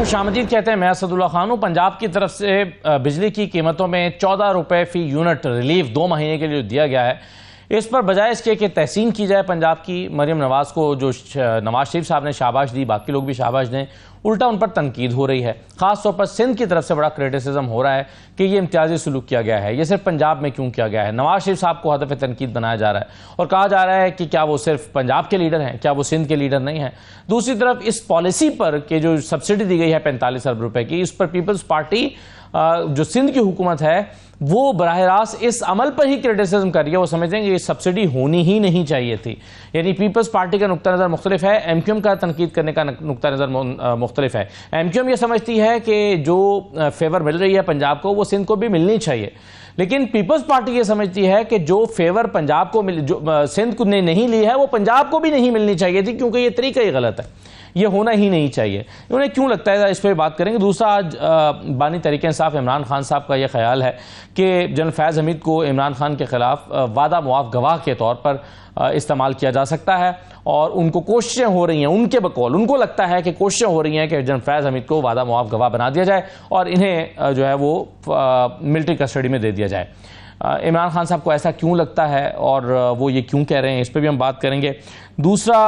खुशामदीद कहते हैं। मैं असदुल्ला खान हूँ। पंजाब की तरफ से बिजली की कीमतों में 14 रुपए फी यूनिट रिलीफ 2 महीने के लिए दिया गया है। इस पर बजाय इसके कि तहसीन की जाए पंजाब की, मरियम नवाज को जो नवाज शरीफ साहब ने शाबाश दी, बाकी लोग भी शाबाश दें, उल्टा उन पर तनकीद हो रही है। खास तौर पर सिंध की तरफ से बड़ा क्रिटिसिज्म हो रहा है कि ये इम्तियाजी सलूक किया गया है। ये सिर्फ पंजाब में क्यों किया गया है? नवाज शरीफ साहब को हदफ तनकीद बनाया जा रहा है और कहा जा रहा है कि क्या वो सिर्फ पंजाब के लीडर हैं, क्या वो सिंध के लीडर नहीं हैं। दूसरी तरफ इस पॉलिसी पर कि जो सब्सिडी दी गई है 45 अरब रुपए की, इस पर पीपल्स पार्टी जो सिंध की हुकूमत है वो बराह रास्त इस अमल पर ही क्रिटिसिज्म कर रही है। वो समझते हैं कि ये सब्सिडी होनी ही नहीं चाहिए थी। यानी पीपल्स पार्टी का नुक्ता नज़र मुख्तलिफ है, एमक्यूएम का तनकीद करने का नुक्ता नज़र मुख्तलिफ है। एमक्यूएम ये समझती है कि जो फेवर मिल रही है पंजाब को वो सिंध को भी मिलनी चाहिए, लेकिन पीपल्स पार्टी ये समझती है कि जो फेवर पंजाब को जो सिंध को ने नहीं ली है वो पंजाब को भी नहीं मिलनी चाहिए थी, क्योंकि ये तरीका ही गलत है, ये होना ही नहीं चाहिए। उन्हें क्यों लगता है, इस पर बात करेंगे। दूसरा, आज बानी तहरीक इंसाफ इमरान खान साहब का यह ख्याल है कि जनरल फैज़ हमीद को इमरान खान के खिलाफ वादा मुआफ़ गवाह के तौर पर इस्तेमाल किया जा सकता है और उनको कोशिशें हो रही हैं, उनके बकौल उनको लगता है कि कोशिशें हो रही हैं कि जनरल फैज़ हमीद को वादा मुआफ़ गवाह बना दिया जाए और इन्हें जो है वो मिलिट्री कस्टडी में दे दिया जाए। इमरान खान साहब को ऐसा क्यों लगता है और वो ये क्यों कह रहे हैं, इस पर भी हम बात करेंगे। दूसरा,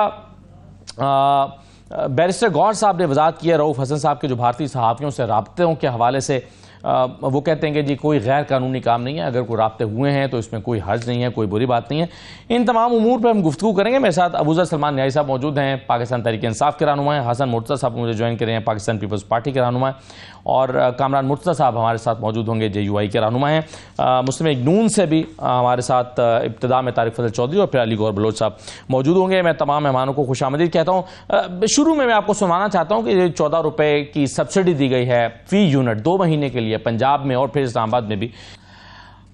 बैरिस्टर गौहर साहब ने वजाहत की है रऊफ हसन साहब के जो भारतीय सहाफ़ियों से राब्तों के हवाले से। वो कहते हैं कि जी कोई गैर कानूनी काम नहीं है, अगर कोई राब्ते हुए हैं तो इसमें कोई हर्ज नहीं है, कोई बुरी बात नहीं है। इन तमाम उमूर पर हम गुफ्तगू करेंगे। मेरे साथ अबूज़र सलमान न्याई साहब मौजूद हैं, पाकिस्तान तहरीक इंसाफ के रहनुमा हैं। हसन मुर्तज़ा साहब मुझे ज्वाइन कर रहे हैं, पाकिस्तान पीपल्स पार्टी के रहनुमा हैं। और कामरान मुर्तज़ा साहब हमारे साथ मौजूद होंगे, JUI के रहनुमा हैं। मुस्लिम लीग नून से भी हमारे साथ इब्तिदा में तारिक फजल चौधरी और फिर अली गौहर बलोच साहब मौजूद होंगे। मैं तमाम मेहमानों को खुशामदीद कहता हूँ। शुरू में मैं आपको सुनाना चाहता हूँ कि 14 रुपए की सब्सिडी दी गई है फी यूनिट 2 महीने के लिए पंजाब में और फिर इस्लामाबाद में भी।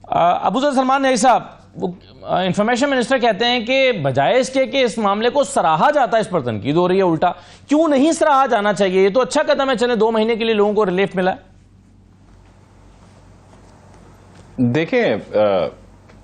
अबूज़र सलमान न्याई साहब, इंफॉर्मेशन मिनिस्टर कहते हैं कि बजाय इसके कि इस मामले को सराहा जाता है, इस पर तनकीद हो रही है उल्टा। क्यों नहीं सराहा जाना चाहिए? ये तो अच्छा कदम है, चले 2 महीने के लिए लोगों को रिलीफ मिला है। देखें,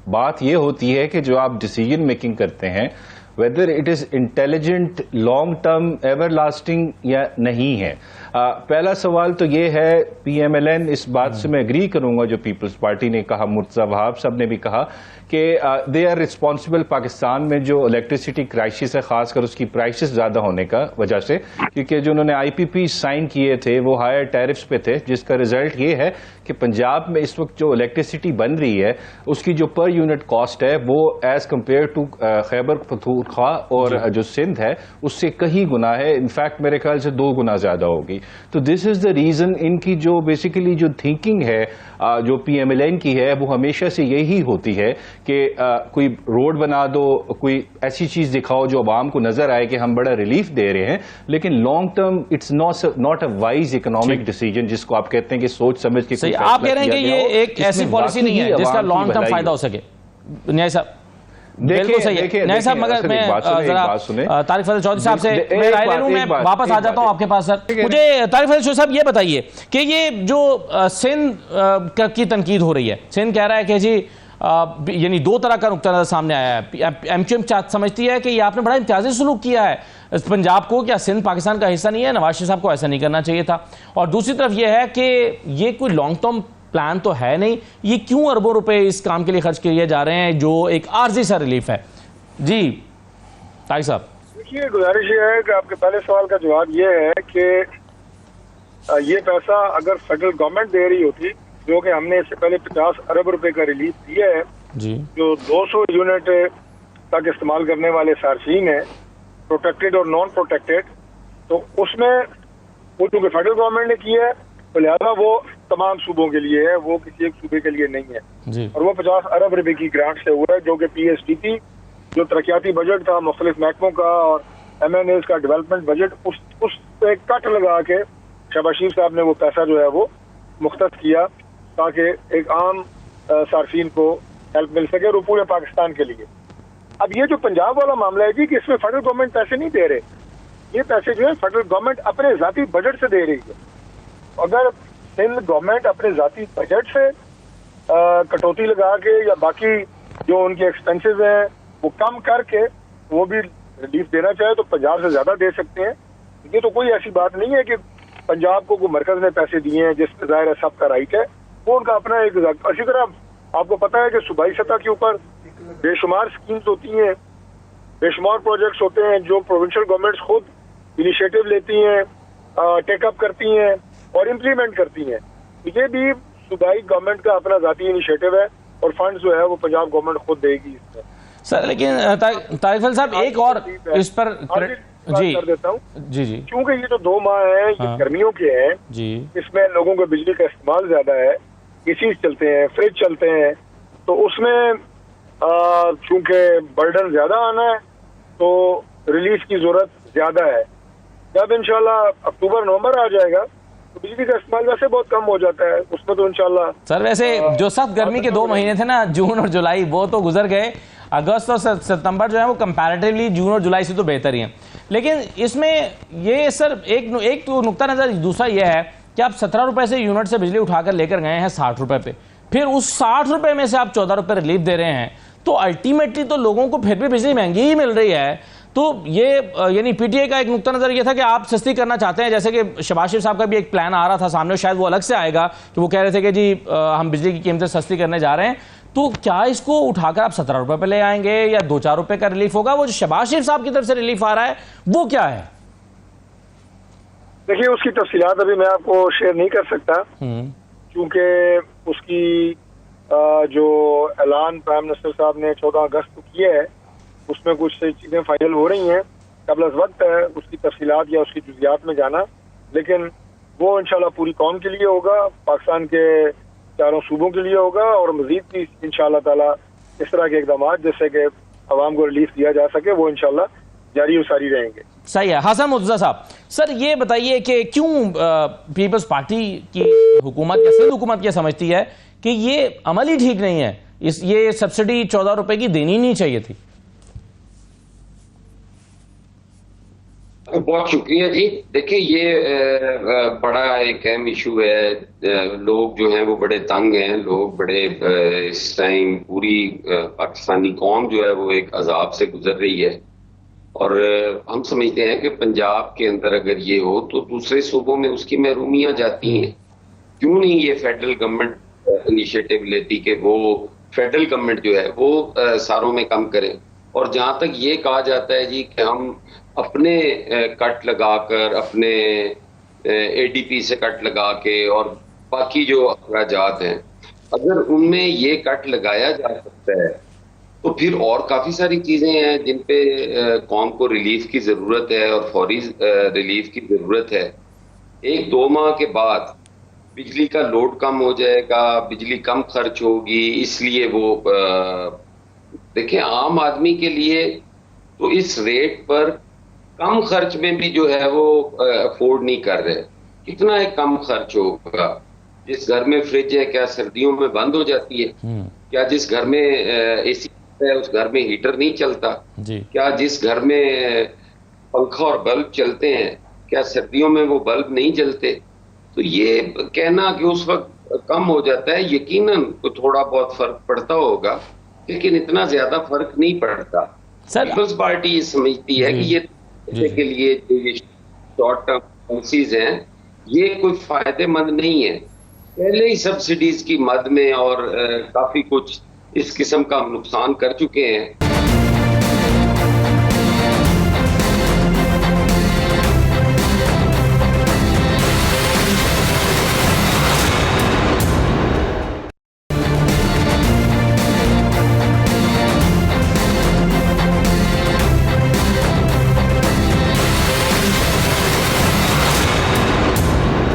बात यह होती है कि जो आप डिसीजन मेकिंग करते हैं, whether it is intelligent, long term, ever lasting या नहीं है। पहला सवाल तो ये है, PMLN, इस बात से मैं एग्री करूंगा जो पीपल्स पार्टी ने कहा, मुर्तज़ा वहाब साहब ने भी कहा कि दे आर रिस्पॉन्सिबल पाकिस्तान में जो इलेक्ट्रिसिटी क्राइसिस है, खासकर उसकी प्राइसेस ज्यादा होने का वजह से, क्योंकि जो उन्होंने IPP साइन किए थे वो हायर टैरिफ्स पे थे, जिसका रिजल्ट ये है कि पंजाब में इस वक्त जो इलेक्ट्रिसिटी बन रही है उसकी जो पर यूनिट कॉस्ट है वो as compare to Khyber Pakhtunkhwa और जो सिंध है उससे कहीं गुना है, इनफैक्ट मेरे ख्याल से 2 गुना ज्यादा होगी। तो दिस इज द रीजन, इनकी जो बेसिकली जो थिंकिंग है जो PMLN की है वो हमेशा से यही होती है कि कोई रोड बना दो, कोई ऐसी चीज दिखाओ जो आवाम को नजर आए कि हम बड़ा रिलीफ दे रहे हैं, लेकिन long term it's not a wise economic decision, जिसको आप कहते हैं कि सोच समझ के। आप कह रहे हैं कि ये एक ऐसी पॉलिसी नहीं है जिसका लॉन्ग टर्म फायदा हो सके। न्याय साहब बिल्कुल सही है न्याय साहब, मगर मैं जरा तारिक फजल चौधरी साहब से मैं राय ले लूं, मैं वापस आ जाता हूं आपके पास। सर मुझे तारिक फजल चौधरी साहब ये बताइए कि ये जो सिंध की तनकीद हो रही है, सिंध कह रहा है कि जी यानी 2 तरह का नुक्ता नजर सामने आया है। एमक्यूएम समझती है कि ये आपने बड़ा इम्तियाजी सलूक किया है पंजाब को, क्या सिंध पाकिस्तान का हिस्सा नहीं है? नवाज शरीफ साहब को ऐसा नहीं करना चाहिए था। और दूसरी तरफ यह है कि ये कोई लॉन्ग टर्म प्लान तो है नहीं, ये क्यों अरबों रुपए इस काम के लिए खर्च किए जा रहे हैं जो एक आर्जी सा रिलीफ है? जी तारिक साहब। देखिए, गुजारिश ये है कि आपके पहले सवाल का जवाब ये है कि ये पैसा अगर फेडरल गवर्नमेंट दे रही होती, जो कि हमने इससे पहले 50 अरब रुपए का रिलीफ दिया है जी, जो 200 यूनिट तक इस्तेमाल करने वाले सार्फिन है, प्रोटेक्टेड और नॉन प्रोटेक्टेड, तो उसमें वो चूंकि फेडरल गवर्नमेंट ने किया है तो लिहाजा वो तमाम सूबों के लिए है, वो किसी एक सूबे के लिए नहीं है जी। और वो 50 अरब रुपए की ग्रांट से हुआ है, जो कि PSDP जो तरक्याती बजट था मुख्तलिफ महकमों का और MNAs का डेवलपमेंट बजट, उस पे कट लगा के शहबाज शरीफ साहब ने वो पैसा जो है वो मुख्तस किया ताकि एक आम सार्फिन को हेल्प मिल सके और पूरे पाकिस्तान के लिए। अब ये जो पंजाब वाला मामला है जी कि इसमें फेडरल गवर्नमेंट पैसे नहीं दे रहे, ये पैसे जो है फेडरल गवर्नमेंट अपने जाती बजट से दे रही है। अगर सिंध गवर्नमेंट अपने जाती बजट से कटौती लगा के या बाकी जो उनके एक्सपेंसेस हैं वो कम करके वो भी रिलीफ देना चाहे तो पंजाब से ज्यादा दे सकते हैं। ये तो कोई ऐसी बात नहीं है कि पंजाब को मरकज ने पैसे दिए हैं, जिसमें जाहिर है सबका राइट है, वो उनका अपना एक। इसी तरह आपको पता है कि सूबाई सतह के ऊपर बेशुमार स्कीम्स होती हैं, बेशुमार प्रोजेक्ट्स होते हैं जो प्रोविंशियल गवर्नमेंट्स खुद इनिशिएटिव लेती हैं, टेकअप करती हैं और इम्प्लीमेंट करती हैं। ये भी सूबाई गवर्नमेंट का अपना जाती इनिशिएटिव है और फंड जो है वो पंजाब गवर्नमेंट खुद देगी इसमें। सर लेकिन तारिक साहब एक और इस पर जी कर देता हूँ जी जी, क्योंकि ये जो 2 माह हैं ये गर्मियों के हैं जी, इसमें लोगों को बिजली का इस्तेमाल ज्यादा है, एसी चलते हैं, फ्रिज चलते हैं, तो उसमें चूंकि बर्डन ज्यादा आना है तो रिलीफ की जरूरत ज्यादा है। जब इंशाल्लाह अक्टूबर नवंबर आ जाएगा तो बिजली का इस्तेमाल वैसे बहुत कम हो जाता है, उसमें तो इंशाल्लाह। सर वैसे जो सख्त गर्मी के 2 महीने थे ना, जून और जुलाई, वो तो गुजर गए। अगस्त और सितंबर जो है वो कंपैरेटिवली जून और जुलाई से तो बेहतर ही हैं। लेकिन इसमें ये सर एक तो नुक्ता नज़र दूसरा ये है कि आप 17 रुपये से यूनिट से बिजली उठाकर लेकर गए हैं 60 रुपये पे, फिर उस 60 रुपये में से आप 14 रुपये रिलीफ दे रहे हैं, तो अल्टीमेटली तो लोगों को फिर भी बिजली महंगी ही मिल रही है। तो ये यानी पीटीआई का एक नुक्ता नज़र ये था कि आप सस्ती करना चाहते हैं, जैसे कि शहबाज शरीफ साहब का भी एक प्लान आ रहा था सामने, शायद वो अलग से आएगा, कि वो कह रहे थे कि जी हम बिजली की कीमतें सस्ती करने जा रहे हैं। तो क्या इसको उठाकर आप 17 रुपये पे ले आएंगे या 2-4 रुपये का रिलीफ होगा? वो जो शहबाज शरीफ साहब की तरफ से रिलीफ आ रहा है वो क्या है? देखिए उसकी तफसीलात अभी मैं आपको शेयर नहीं कर सकता, क्योंकि उसकी जो ऐलान प्राइम मिनिस्टर साहब ने 14 अगस्त को किया है उसमें कुछ चीजें फाइनल हो रही हैं, कबल वक्त है उसकी तफसीलात या उसकी जुजियात में जाना, लेकिन वो इंशाल्लाह पूरी कौम के लिए होगा, पाकिस्तान के चारों सूबों के लिए होगा और मजीद भी इंशाल्लाह ताला इस तरह के इकदाम जिससे कि आवाम को रिलीफ दिया जा सके वो इंशाल्लाह जारी और सारी रहेंगे। सही है। हसन मुर्तज़ा साहब, सर ये बताइए कि क्यों पीपल्स पार्टी की हुकूमत या सिंध हुकूमत क्या समझती है कि ये अमल ही ठीक नहीं है, ये सब्सिडी 14 रुपए की देनी नहीं चाहिए थी? बहुत शुक्रिया जी। देखिए ये बड़ा एक अहम इशू है, लोग जो हैं वो बड़े तंग हैं, लोग बड़े इस टाइम पूरी पाकिस्तानी कौम जो है वो एक अजाब से गुजर रही है और हम समझते हैं कि पंजाब के अंदर अगर ये हो तो दूसरे सूबों में उसकी महरूमियां जाती हैं। क्यों नहीं ये फेडरल गवर्नमेंट इनिशिएटिव लेती कि वो फेडरल गवर्नमेंट जो है वो सारों में कम करे। और जहां तक ये कहा जाता है जी कि हम अपने कट लगाकर, अपने एडीपी से कट लगा के और बाकी जो अखराजात हैं अगर उनमें ये कट लगाया जा सकता है तो फिर और काफी सारी चीजें हैं जिन पे कौम को रिलीफ की जरूरत है और फौरी रिलीफ की जरूरत है। 1-2 माह के बाद बिजली का लोड कम हो जाएगा, बिजली कम खर्च होगी, इसलिए वो देखिए आम आदमी के लिए तो इस रेट पर कम खर्च में भी जो है वो अफोर्ड नहीं कर रहे। कितना एक कम खर्च होगा? जिस घर में फ्रिज है क्या सर्दियों में बंद हो जाती है? क्या जिस घर में एसी है उस घर में हीटर नहीं चलता? क्या जिस घर में पंखा और बल्ब चलते हैं क्या सर्दियों में वो बल्ब नहीं जलते? तो ये कहना कि उस वक्त कम हो जाता है, यकीनन तो थोड़ा बहुत फर्क पड़ता होगा लेकिन इतना ज्यादा फर्क नहीं पड़ता। पीपल्स पार्टी ये समझती है कि ये के लिए जो ये शॉर्ट टर्म पॉलिसीज हैं ये कोई फायदेमंद नहीं है। पहले ही सब्सिडीज की मद में और काफी कुछ इस किस्म का हम नुकसान कर चुके हैं।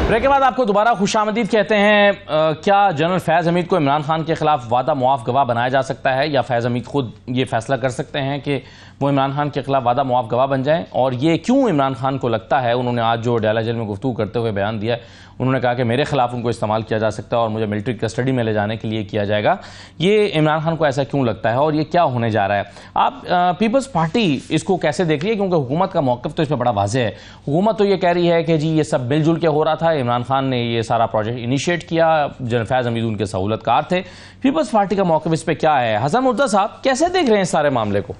ब्रेक के बाद आपको दोबारा खुशामदीद कहते हैं। क्या जनरल फैज़ हमीद को इमरान खान के खिलाफ वादा मुआफ़ गवाह बनाया जा सकता है या फैज़ हमीद खुद ये फैसला कर सकते हैं कि वो इमरान खान के खिलाफ वादा मुआफ़ गवाह बन जाएं? और ये क्यों इमरान खान को लगता है, उन्होंने आज जो डयाला जेल में गुफ्तगू करते हुए बयान दिया है, उन्होंने कहा कि मेरे खिलाफ उनको इस्तेमाल किया जा सकता है और मुझे मिलिट्री कस्टडी में ले जाने के लिए किया जाएगा। ये इमरान खान को ऐसा क्यों लगता है और ये क्या होने जा रहा है? आप पीपल्स पार्टी इसको कैसे देख रही है? क्योंकि हुकूमत का मौक़िफ़ तो इसमें बड़ा वाज़ेह है। हुकूमत तो ये कह रही है कि जी ये सब मिलजुल के हो रहा था, इमरान खान ने ये सारा प्रोजेक्ट इनिशिएट किया, जनरल फैज़ हमीद उनके सहूलतकार थे। पीपल्स पार्टी का मौक़िफ़ इस पर क्या है? हसन मुर्तज़ा साहब कैसे देख रहे हैं इस सारे मामले को?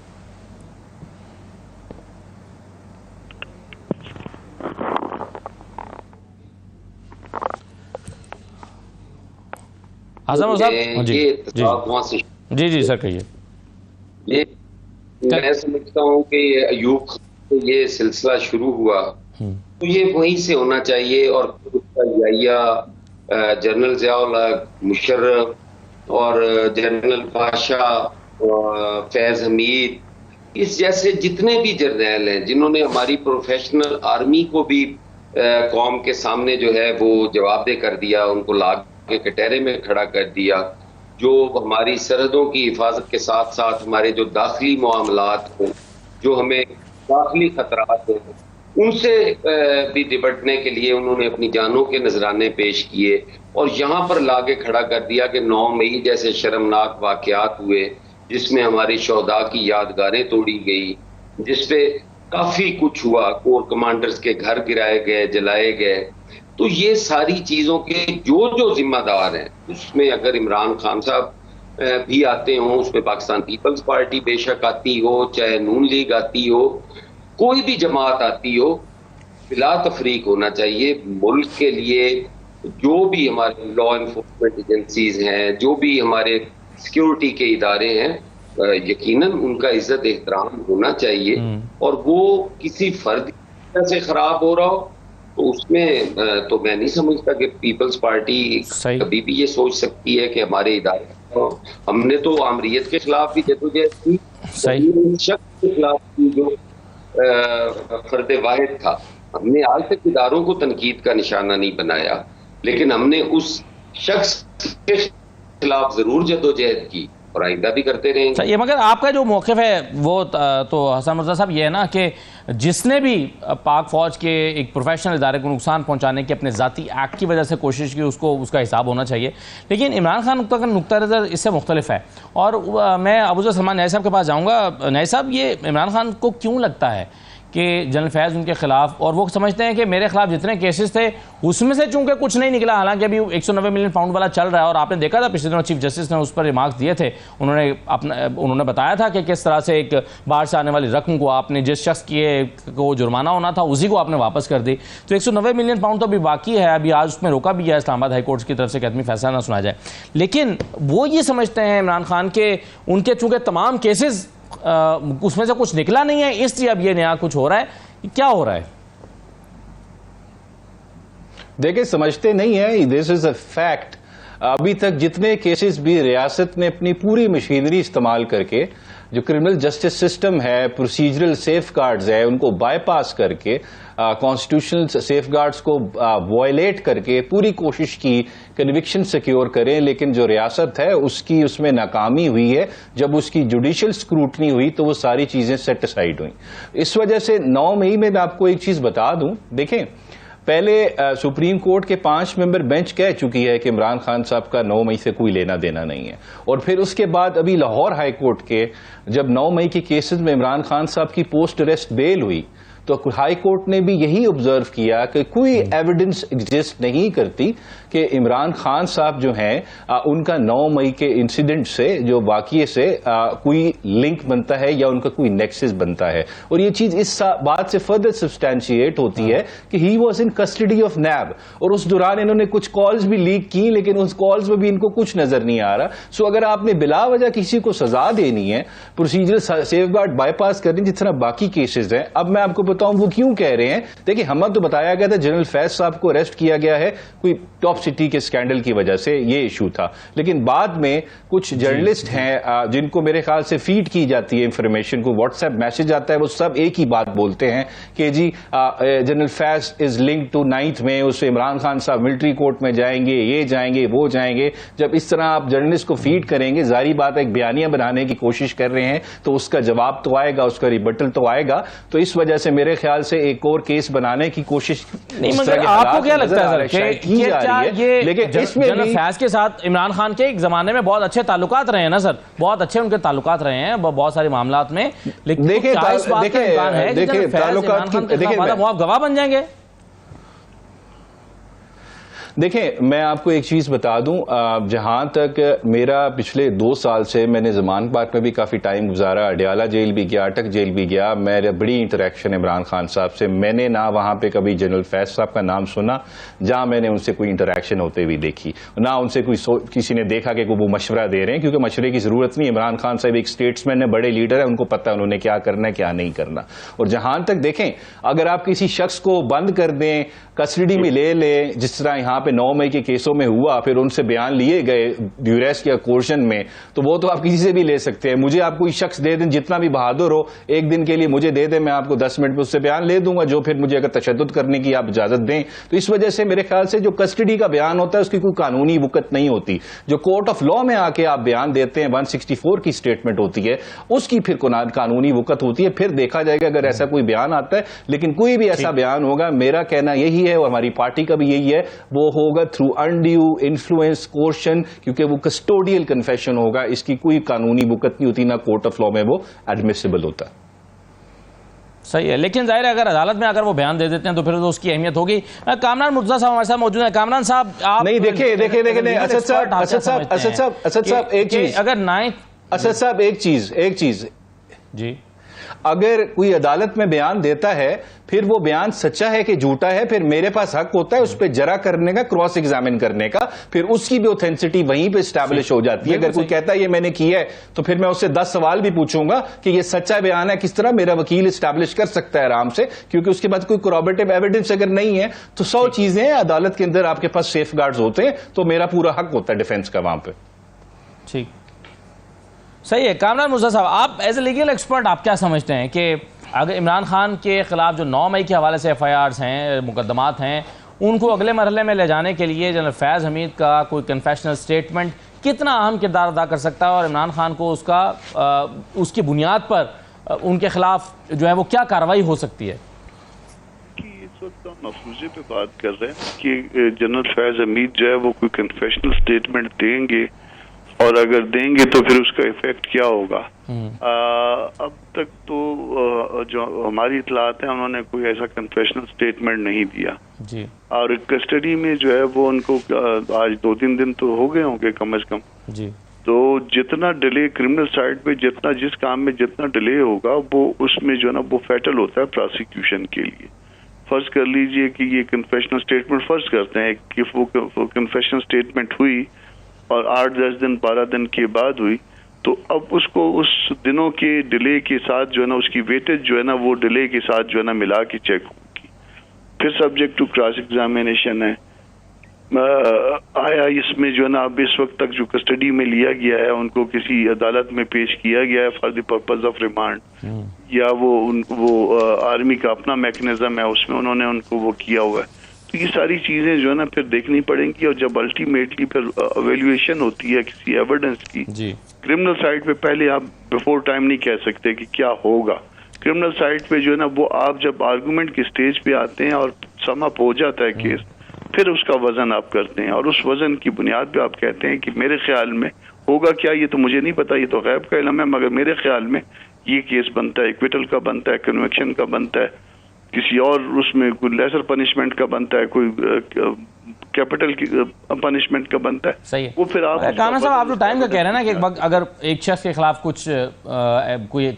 हसन साहब जी सर कहिए। ये मैं समझता हूँ कि अयूब खान ये सिलसिला शुरू हुआ तो ये वहीं से होना चाहिए, और उसका जनरल ज़ियाउल हक, मुशर्रफ और जनरल पाशा, फैज हमीद, इस जैसे जितने भी जर्नैल हैं जिन्होंने हमारी प्रोफेशनल आर्मी को भी कौम के सामने जो है वो जवाबदेह कर दिया, उनको लाग के कटहरे में खड़ा कर दिया, जो हमारी सरहदों की हिफाजत के साथ साथ हमारे जो दाखिली मामलात हों, जो हमें दाखिली खतरात हैं, उनसे भी निपटने के लिए उन्होंने अपनी जानों के नजराने पेश किए, और यहाँ पर लाके खड़ा कर दिया कि 9 मई जैसे शर्मनाक वाकयात हुए जिसमें हमारी शोहदा की यादगारें तोड़ी गई, जिसपे काफी कुछ हुआ, कोर कमांडर्स के घर गिराए गए, जलाए गए। तो ये सारी चीजों के जो जिम्मेदार हैं, उसमें अगर इमरान खान साहब भी आते हों, उसमें पाकिस्तान पीपल्स पार्टी बेशक आती हो, चाहे नून लीग आती हो, कोई भी जमात आती हो, बिला तफरीक होना चाहिए। मुल्क के लिए जो भी हमारे लॉ एनफोर्समेंट एजेंसीज हैं, जो भी हमारे सिक्योरिटी के इदारे हैं, यकीनन उनका इज्जत एहतराम होना चाहिए, और वो किसी फर्द से खराब हो रहा हो तो उसमें तो मैं नहीं समझता कि पीपल्स पार्टी कभी भी ये सोच सकती है कि हमारे इदारे, हमने तो आमरीत के खिलाफ भी जदोजहद की, शख्स के खिलाफ भी जो फर्द वाहिद था, हमने आज तक इदारों को तनकीद का निशाना नहीं बनाया, लेकिन हमने उस शख्स के खिलाफ जरूर जदोजहद की और आइंदा भी करते रहेंगे। ये मगर आपका जो मौक़िफ़ है वो तो हसन मिर्ज़ा साहब ये है ना कि जिसने भी पाक फ़ौज के एक प्रोफेशनल इदारे को नुकसान पहुंचाने की अपने ज़ाती एक्ट की वजह से कोशिश की, उसको उसका हिसाब होना चाहिए। लेकिन इमरान खान का नुक्ता नज़र इससे मुख्तलिफ है, और मैं अबूज़र सलमान न्याय साहब के पास जाऊँगा। न्याय साहब, ये इमरान खान को क्यों लगता है कि जनरल फैज़ उनके खिलाफ, और वो समझते हैं कि मेरे खिलाफ जितने केसेस थे उसमें से चूंकि कुछ नहीं निकला, हालांकि अभी 190 मिलियन पाउंड वाला चल रहा है, और आपने देखा था पिछले दिनों चीफ जस्टिस ने उस पर रिमार्क्स दिए थे, उन्होंने बताया था कि किस तरह से एक बाहर से आने वाली रकम को आपने जिस शख्स को जुर्माना होना था उसी को आपने वापस कर दी। तो 190 मिलियन पाउंड तो अभी बाकी है, अभी आज उसमें रोका भी है इस्लामाबाद हाई कोर्ट की तरफ से कि आदमी फैसला ना सुना जाए। लेकिन वो ये समझते हैं इमरान खान के उनके चूंकि तमाम केसेस उसमें से कुछ निकला नहीं है, इसलिए अब ये नया कुछ हो रहा है। क्या हो रहा है? देखिए, समझते नहीं है, दिस इज अ फैक्ट। अभी तक जितने केसेस भी रियासत ने अपनी पूरी मशीनरी इस्तेमाल करके, जो क्रिमिनल जस्टिस सिस्टम है, प्रोसीजरल सेफगार्ड्स है, उनको बाईपास करके, कॉन्स्टिट्यूशनल सेफगार्ड्स को वायलेट करके पूरी कोशिश की कन्विक्शन सिक्योर करें, लेकिन जो रियासत है उसकी उसमें नाकामी हुई है। जब उसकी जुडिशियल स्क्रूटनी हुई तो वो सारी चीजें सेट असाइड हुई। इस वजह से 9 मई में मैं आपको एक चीज बता दूं, देखें, पहले सुप्रीम कोर्ट के 5 मेंबर बेंच कह चुकी है कि इमरान खान साहब का 9 मई से कोई लेना देना नहीं है, और फिर उसके बाद अभी लाहौर हाई कोर्ट के जब 9 मई के केसेस में इमरान खान साहब की पोस्ट अरेस्ट बेल हुई तो हाई कोर्ट ने भी यही ऑब्जर्व किया कि कोई एविडेंस एग्जिस्ट नहीं करती कि इमरान खान साहब जो हैं उनका 9 मई के इंसिडेंट से, जो वाकये से कोई लिंक बनता है या उनका कोई नेक्सस बनता है। और ये चीज इस बात से फर्दर सब्सटैंशिएट होती है कि he was in custody of NAB, और उस दौरान इन्होंने कुछ कॉल्स भी लीक की, लेकिन उस कॉल्स में भी इनको कुछ नजर नहीं आ रहा। सो अगर आपने बिला वजह किसी को सजा देनी है, प्रोसीजरल सेफगार्ड बाईपास करनी, जिस तरह बाकी केसेस हैं, अब मैं आपको बताऊं वो क्यों कह रहे हैं। देखिए, हमें तो बताया गया था जनरल फैज साहब को अरेस्ट किया गया है कोई टॉप सिटी के स्कैंडल की वजह से, ये इशू था, लेकिन बाद में कुछ जर्नलिस्ट हैं जिनको मेरे ख्याल से फीड की जाती है इंफॉर्मेशन को, व्हाट्सएप मैसेज आता है, वो सब एक ही बात बोलते हैं कि जी general Faiz is linked to 9 में, उससे इमरान खान साहब मिलिट्री कोर्ट में जाएंगे, ये जाएंगे, वो जाएंगे। जब इस तरह आप जर्नलिस्ट को फीड करेंगे, जारी बात एक बयानिया बनाने की कोशिश कर रहे हैं, तो उसका जवाब तो आएगा, उसका रिबटल तो आएगा। तो इस वजह से मेरे ख्याल से एक और केस बनाने की कोशिश नहीं, मगर आपको क्या लगता है सर कि क्या ये, लेकिन इसमें जनरल फैज के साथ इमरान खान के एक जमाने में बहुत अच्छे ताल्लुकात रहे हैं ना सर, बहुत अच्छे उनके ताल्लुकात रहे हैं बहुत सारे मामलात में, लेकिन देखिए ताल्लुकात, आप गवाह बन जाएंगे? देखिए, मैं आपको एक चीज बता दूं, जहां तक मेरा पिछले 2 साल से मैंने जमान पार्क में भी काफी टाइम गुजारा, अडियाला जेल भी गया, अटक जेल भी गया, मेरा बड़ी इंटरेक्शन है इमरान खान साहब से। मैंने ना वहां पे कभी जनरल फैज साहब का नाम सुना जहां मैंने उनसे कोई इंटरेक्शन होते हुए देखी, ना उनसे किसी ने देखा कि वो मशवरा दे रहे हैं, क्योंकि मशवरे की जरूरत नहीं। इमरान खान साहब एक स्टेट्समैन है, बड़े लीडर है, उनको पता है उन्होंने क्या करना है क्या नहीं करना। और जहां तक देखें, अगर आप किसी शख्स को बंद कर दें, कस्टडी में ले लें, जिस तरह यहां पे 9 मई के केसों में हुआ, फिर उनसे बयान लिए गए ड्यूरेस या कोर्शन में, तो वो तो आप किसी से भी ले सकते हैं। मुझे आप कोई शख्स दे दें, जितना भी बहादुर हो, एक दिन के लिए मुझे दे दें, मैं आपको 10 मिनट में उससे बयान ले दूंगा, जो फिर मुझे अगर तशद्दुद करने की आप इजाजत दें। तो इस वजह से मेरे ख्याल से जो कस्टडी का बयान होता है उसकी कोई कानूनी वुकत नहीं होती। जो कोर्ट ऑफ लॉ में आके आप बयान देते हैं, 164 की स्टेटमेंट होती है, उसकी फिर कानूनी वुकत होती है। फिर देखा जाएगा अगर ऐसा कोई बयान आता है, लेकिन कोई भी ऐसा बयान होगा, मेरा कहना यही है और हमारी पार्टी का भी यही है, वो होगा थ्रू अनड्यू इन्फ्लुएंस कोर्शन, क्योंकि वो कस्टोडियल कन्फेशन होगा। इसकी कोई कानूनी वुकत नहीं होती, ना कोर्ट ऑफ लॉ में वो एडमिसिबल होता। सही है, लेकिन जाहिर है अगर अदालत में अगर वो बयान दे देते हैं तो फिर तो उसकी अहमियत होगी। कामरान मुर्तज़ा साहब हमारे साथ मौजूद हैं। कामरान साहब, आप नहीं, देखिए असद साहब एक चीज, अगर नाइट असद साहब एक चीज जी, अगर कोई अदालत में बयान देता है, फिर वो बयान सच्चा है कि झूठा है, फिर मेरे पास हक होता है उस पर जरा करने का, क्रॉस एग्जामिन करने का, फिर उसकी भी ऑथेंटिसिटी वहीं पे स्टैब्लिश हो जाती है। अगर कोई कहता है ये मैंने किया है, तो फिर मैं उससे 10 सवाल भी पूछूंगा कि ये सच्चा बयान है, किस तरह मेरा वकील स्टैब्लिश कर सकता है आराम से, क्योंकि उसके बाद कोई कोरोबोरेटिव एविडेंस अगर नहीं है तो 100 चीजें हैं अदालत के अंदर, आपके पास सेफ गार्ड्स होते हैं, तो मेरा पूरा हक होता है डिफेंस का वहां पर। ठीक, सही है। कामरान मुर्तज़ा साहब, आप एज ए लीगल एक्सपर्ट आप क्या समझते हैं कि अगर इमरान खान के खिलाफ जो 9 मई के हवाले से FIRs हैं, मुकदमात हैं, उनको अगले मरहले में ले जाने के लिए जनरल फैज़ हमीद का कोई कन्फेशनल स्टेटमेंट कितना अहम किरदार अदा कर सकता है, और इमरान खान को उसकी बुनियाद पर उनके खिलाफ जो है वो क्या कार्रवाई हो सकती है? इस वक्त हम मफरूजे पे बात कर रहे हैं कि जनरल फैज़ हमीद जो है वो कोई कन्फेशनल स्टेटमेंट देंगे, और अगर देंगे तो फिर उसका इफेक्ट क्या होगा। अब तक तो जो हमारी इतलात है, उन्होंने कोई ऐसा कन्फेशनल स्टेटमेंट नहीं दिया जी। और कस्टडी में जो है वो उनको आज 2-3 दिन तो हो गए होंगे कम से कम जी। तो जितना डिले क्रिमिनल साइड पे, जितना जिस काम में जितना डिले होगा, वो उसमें जो है ना वो फैटल होता है प्रोसिक्यूशन के लिए। फर्ज कर लीजिए कि ये कन्फेशनल स्टेटमेंट फर्ज करते हैं कि वो कन्फेशनल स्टेटमेंट हुई और 8-10 दिन 12 दिन के बाद हुई, तो अब उसको उस दिनों के डिले के साथ जो है ना उसकी वेटेज जो है ना वो डिले के साथ जो है ना मिला के चेक होगी। फिर सब्जेक्ट टू क्रॉस एग्जामिनेशन है। आया इसमें जो है ना अब इस वक्त तक जो कस्टडी में लिया गया है उनको किसी अदालत में पेश किया गया है for the purpose of remand, या वो आर्मी का अपना मैकेनिज्म है उसमें उन्होंने उनको वो किया हुआ है। तो ये सारी चीजें जो है ना फिर देखनी पड़ेंगी, और जब अल्टीमेटली फिर एवेल्युएशन होती है किसी एविडेंस की क्रिमिनल साइड पे, पहले आप बिफोर टाइम नहीं कह सकते कि क्या होगा। क्रिमिनल साइड पे जो है ना वो आप जब आर्गुमेंट की स्टेज पे आते हैं और सम अप हो जाता है केस, फिर उसका वजन आप करते हैं और उस वजन की बुनियाद पे आप कहते हैं कि मेरे ख्याल में होगा क्या, ये तो मुझे नहीं पता, ये तो गैब का इल्म है, मगर मेरे ख्याल में ये केस बनता है, एक्विटल का बनता है, कन्विक्शन का बनता है, किसी और उसमें कोई लेसर पनिशमेंट का बनता है, कोई कैपिटल की पनिशमेंट का बनता है। सही है। वो फिर आप कामरान साहब, आप जो टाइम का कह रहे हैं ना कि वक्त अगर एक शख्स के खिलाफ कुछ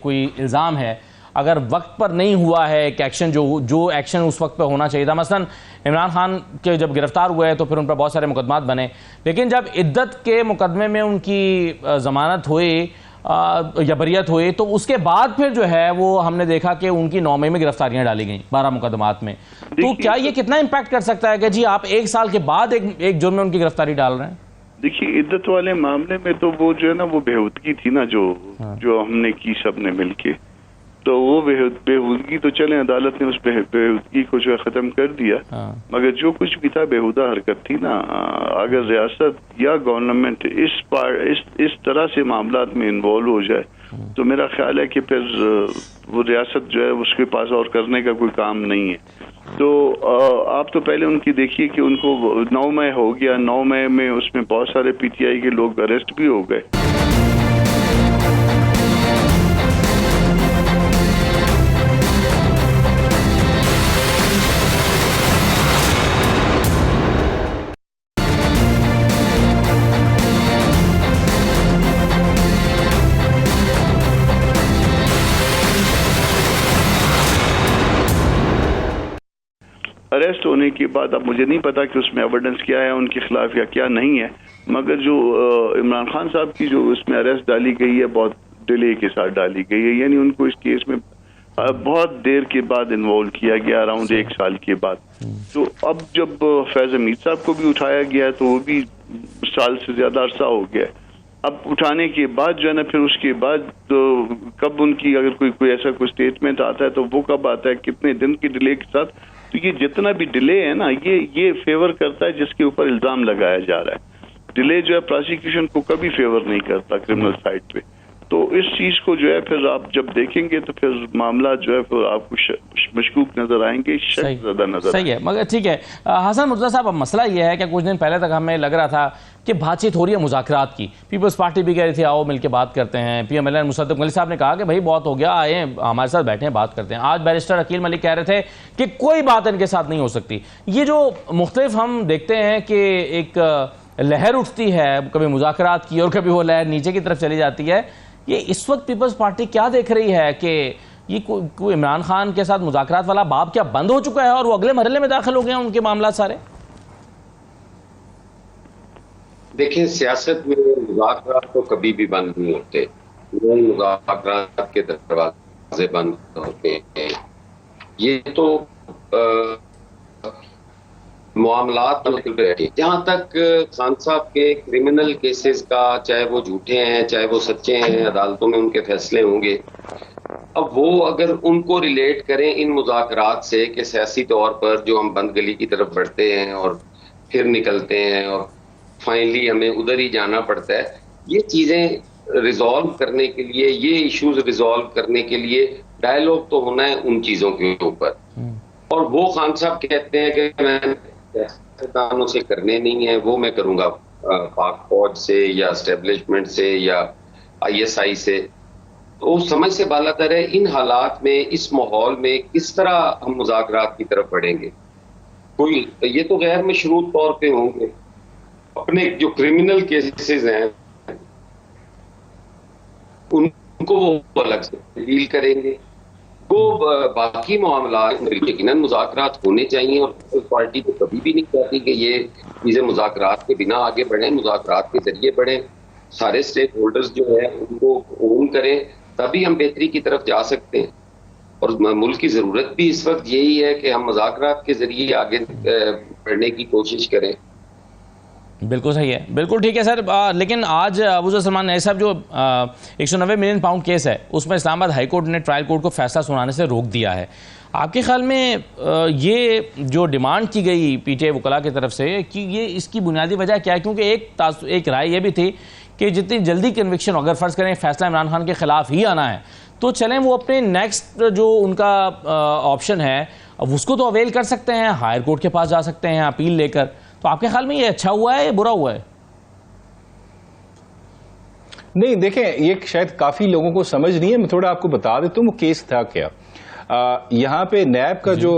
कोई इल्ज़ाम है, अगर वक्त पर नहीं हुआ है कि एक्शन जो एक्शन उस वक्त पर होना चाहिए था, मसलन इमरान खान के जब गिरफ्तार हुए तो फिर उन पर बहुत सारे मुकदमात बने, लेकिन जब इद्दत के मुकदमे में उनकी जमानत हुई या बरियत हुई, तो उसके बाद फिर जो है वो हमने देखा कि उनकी 9 मई में गिरफ्तारियां डाली गई 12 मुकदमात में। तो क्या ये कितना इम्पैक्ट कर सकता है कि जी आप 1 साल के बाद एक जुर्म में उनकी गिरफ्तारी डाल रहे हैं? देखिए, इद्दत वाले मामले में तो वो जो है ना वो बेहूदगी थी ना जो हमने की सबने मिलके, तो वो बेहूदगी तो चले अदालत ने उस बेहूदगी को जो है खत्म कर दिया, मगर जो कुछ भी था बेहुदा हरकत थी ना, अगर रियासत या गवर्नमेंट इस तरह से मामलात में इन्वॉल्व हो जाए तो मेरा ख्याल है कि फिर वो रियासत जो है उसके पास और करने का कोई काम नहीं है। तो आप तो पहले उनकी देखिए कि उनको 9 मई हो गया, 9 मई में उसमें बहुत सारे PTI के लोग अरेस्ट भी हो गए। अरेस्ट होने के बाद अब मुझे नहीं पता कि उसमें एविडेंस क्या है उनके खिलाफ या क्या नहीं है, मगर जो इमरान खान साहब की जो उसमें अरेस्ट डाली गई है बहुत डिले के साथ डाली गई है, यानी उनको इस केस में बहुत देर के बाद इन्वॉल्व किया गया, अराउंड 1 साल के बाद। तो अब जब फैज हमीद साहब को भी उठाया गया है तो वो भी साल से ज्यादा अरसा हो गया है। अब उठाने के बाद जो है ना, फिर उसके बाद तो कब उनकी अगर कोई ऐसा कोई स्टेटमेंट आता है तो वो कब आता है, कितने दिन की डिले के साथ। तो ये जितना भी डिले है ना, ये फेवर करता है जिसके ऊपर इल्जाम लगाया जा रहा है। डिले जो है प्रोसिक्यूशन को कभी फेवर नहीं करता क्रिमिनल साइड पे। तो इस चीज को जो है फिर आप जब देखेंगे तो फिर मामला जो है फिर आपको मशकूक नजर आएंगे, शक ज्यादा नजर सही है। मगर ठीक है हसन मुर्तज़ा साहब, अब मसला ये है कि कुछ दिन पहले तक हमें लग रहा था कि बातचीत हो रही है मुज़ाकरात की, पीपल्स पार्टी भी कह रही थी आओ मिलकर बात करते हैं, PMLN मुसद्दक मलिक साहब ने कहा कि भाई बहुत हो गया, आए हमारे साथ बैठे हैं बात करते हैं। आज बैरिस्टर अकील मलिक कह रहे थे कि कोई बात इनके साथ नहीं हो सकती। ये जो मुख्तलिफ हम देखते हैं कि एक लहर उठती है कभी मुज़ाकरात की और कभी वो लहर नीचे की तरफ चली जाती है, ये इस वक्त पीपल्स पार्टी क्या देख रही है कि ये कोई इमरान खान के साथ मुज़ाकरात वाला बाब क्या बंद हो चुका है और वो अगले मरहले में दाखिल हो गए हैं उनके मामला सारे? देखिए, सियासत में मुज़ाकरात तो कभी भी बंद नहीं होते, मुज़ाकरात के दरवाजे बंद होते हैं। ये तो मामलात जहाँ तक खान साहब के क्रिमिनल केसेस का, चाहे वो झूठे हैं चाहे वो सच्चे हैं, अदालतों में उनके फैसले होंगे। अब वो अगर उनको रिलेट करें इन मुज़ाकरात से कि सियासी तौर पर जो हम बंद गली की तरफ बढ़ते हैं और फिर निकलते हैं और फाइनली हमें उधर ही जाना पड़ता है, ये चीजें रिजॉल्व करने के लिए, ये इश्यूज रिजॉल्व करने के लिए डायलॉग तो होना है उन चीजों के ऊपर। और वो खान साहब कहते हैं कि मैं सियासतदानों से करने नहीं है, वो मैं करूंगा पाक फौज से या एस्टेब्लिशमेंट से या ISI से। तो समझ से बालातर है इन हालात में, इस माहौल में किस तरह हम मुज़ाकरात की तरफ बढ़ेंगे। कोई ये तो गैर मशरूत तौर पे होंगे, अपने जो क्रिमिनल केसेस हैं उनको वो अलग से डील करेंगे। वो बाकी मामला यकीनन मुज़ाकरात होने चाहिए और पार्टी तो कभी भी नहीं कहती कि ये चीजें मुज़ाकरात के बिना आगे बढ़े, मुज़ाकरात के जरिए बढ़े। सारे स्टेक होल्डर्स जो है उनको ओन करें, तभी हम बेहतरी की तरफ जा सकते हैं। और मुल्क की जरूरत भी इस वक्त यही है कि हम मुज़ाकरात के जरिए आगे बढ़ने की कोशिश करें। बिल्कुल सही है, बिल्कुल ठीक है सर। लेकिन आज अबूज़र सलमान नए साहब जो 190 मिलियन पाउंड केस है उसमें इस्लामाबाद हाई कोर्ट ने ट्रायल कोर्ट को फैसला सुनाने से रोक दिया है। आपके ख्याल में ये जो डिमांड की गई PTA वकला की तरफ से कि ये इसकी बुनियादी वजह क्या है? क्योंकि एक राय ये भी थी कि जितनी जल्दी कन्विक्शन, अगर फ़र्ज़ करें फैसला इमरान खान के ख़िलाफ़ ही आना है तो चलें वो अपने नेक्स्ट जो उनका ऑप्शन है अब उसको तो अवेल कर सकते हैं, हायर कोर्ट के पास जा सकते हैं अपील लेकर। तो आपके ख्याल में ये अच्छा हुआ है या बुरा हुआ है? नहीं, देखें, ये शायद काफी लोगों को समझ नहीं है। मैं थोड़ा आपको बता देता हूँ वो केस था क्या। यहाँ पे नैब का जो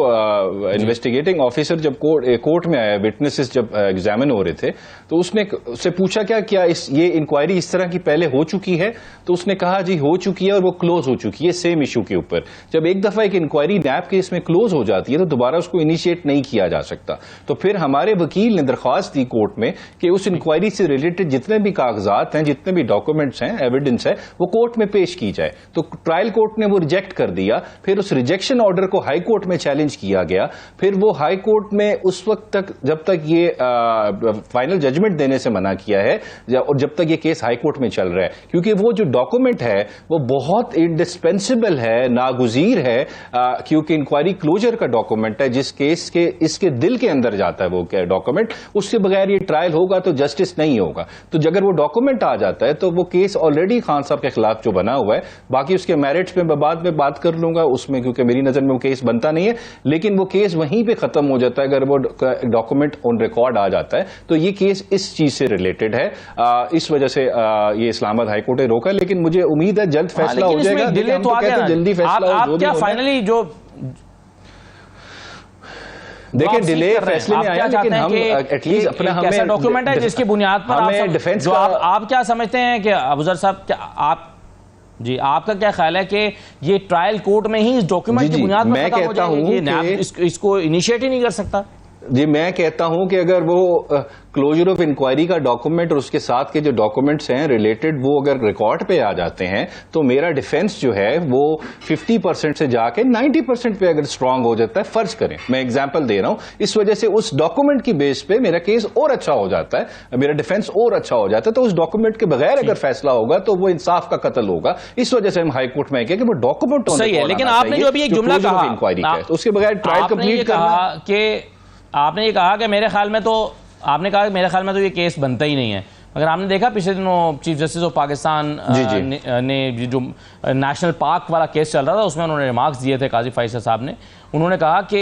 इन्वेस्टिगेटिंग ऑफिसर जब कोर्ट में आया, विटनेसेस जब एग्जामिन हो रहे थे, तो उससे पूछा क्या ये इंक्वायरी इस तरह की पहले हो चुकी है? तो उसने कहा जी हो चुकी है और वो क्लोज हो चुकी है सेम इशू के ऊपर। जब एक दफा एक इंक्वायरी नैब केस में क्लोज हो जाती है तो दोबारा उसको इनिशिएट नहीं किया जा सकता। तो फिर हमारे वकील ने दरख्वास्त दी कोर्ट में कि उस इंक्वायरी से रिलेटेड जितने भी कागजात हैं, जितने भी डॉक्यूमेंट्स हैं, एविडेंस है, वो कोर्ट में पेश की जाए। तो ट्रायल कोर्ट ने वो रिजेक्ट कर दिया। फिर उस रिजेक्शन ऑर्डर को हाई कोर्ट में चैलेंज किया गया। फिर वो हाई कोर्ट में उस वक्त तक, जब तक ये फाइनल जजमेंट देने से मना किया है और जब तक ये केस हाई कोर्ट में चल रहा है, क्योंकि वो जो डॉक्यूमेंट है वो बहुत इंडिस्पेंसिबल है, नागुजीर है, क्योंकि इंक्वायरी क्लोजर का डॉक्यूमेंट है, जिस केस के इसके दिल के अंदर जाता है वो डॉक्यूमेंट। उसके बगैर ये ट्रायल होगा तो जस्टिस नहीं होगा। तो अगर वो डॉक्यूमेंट आ जाता है तो वो केस ऑलरेडी खान साहब के खिलाफ जो बना हुआ है, बाकी उसके मेरिट्स में बाद में बात कर लूंगा उसमें, क्योंकि मेरी नजर में वो केस बनता नहीं है, लेकिन वो केस वहीं पे खत्म हो जाता है अगर वो डॉक्यूमेंट ऑन रिकॉर्ड आ जाता है। तो ये केस इस चीज से रिलेटेड है, इस वजह से ये इस्लामाबाद हाईकोर्ट ने रोका। लेकिन मुझे उम्मीद है जल्द फैसला हो जाएगा। जल्दी फैसला हो, क्या फाइनली जो देखिए डिले फैसले में आया, लेकिन हम एटलीस्ट अपना हमें डॉक्यूमेंट है जिसकी बुनियाद पर आप डिफेंस, आप क्या समझते हैं कि अबूज़र साहब, क्या आप जी, आपका क्या ख्याल है कि ये ट्रायल कोर्ट में ही इस डॉक्यूमेंट की बुनियाद पर खत्म हो जाएगा, इसको इनिशिएट ही नहीं कर सकता? जी, मैं कहता हूं कि अगर वो क्लोजर ऑफ इंक्वायरी का डॉक्यूमेंट और उसके साथ के जो डॉक्यूमेंट्स हैं रिलेटेड वो अगर रिकॉर्ड पे आ जाते हैं तो मेरा डिफेंस जो है वो 50% से जाके 90% पे अगर स्ट्रांग हो जाता है, फर्ज करें मैं एग्जांपल दे रहा हूं, इस वजह से उस डॉक्यूमेंट की बेस पे मेरा केस और अच्छा हो जाता है, मेरा डिफेंस और अच्छा हो जाता है। तो उस डॉक्यूमेंट के बगैर अगर फैसला होगा तो वो इंसाफ का कत्ल होगा। इस वजह से हम हाईकोर्ट में कहे कि वो डॉक्यूमेंट सही है, लेकिन आपने जो अभी एक जुमला कहा इंक्वायरी का है, तो उसके बगैर ट्रायल कंप्लीट करना कि आपने ये कहा कि मेरे ख्याल में तो आपने कहा कि मेरे ख्याल में तो ये केस बनता ही नहीं है, मगर आपने देखा पिछले दिनों चीफ जस्टिस ऑफ पाकिस्तान ने जो नेशनल पार्क वाला केस चल रहा था उसमें उन्होंने रिमार्क्स दिए थे काजी फैसल साहब ने। उन्होंने कहा कि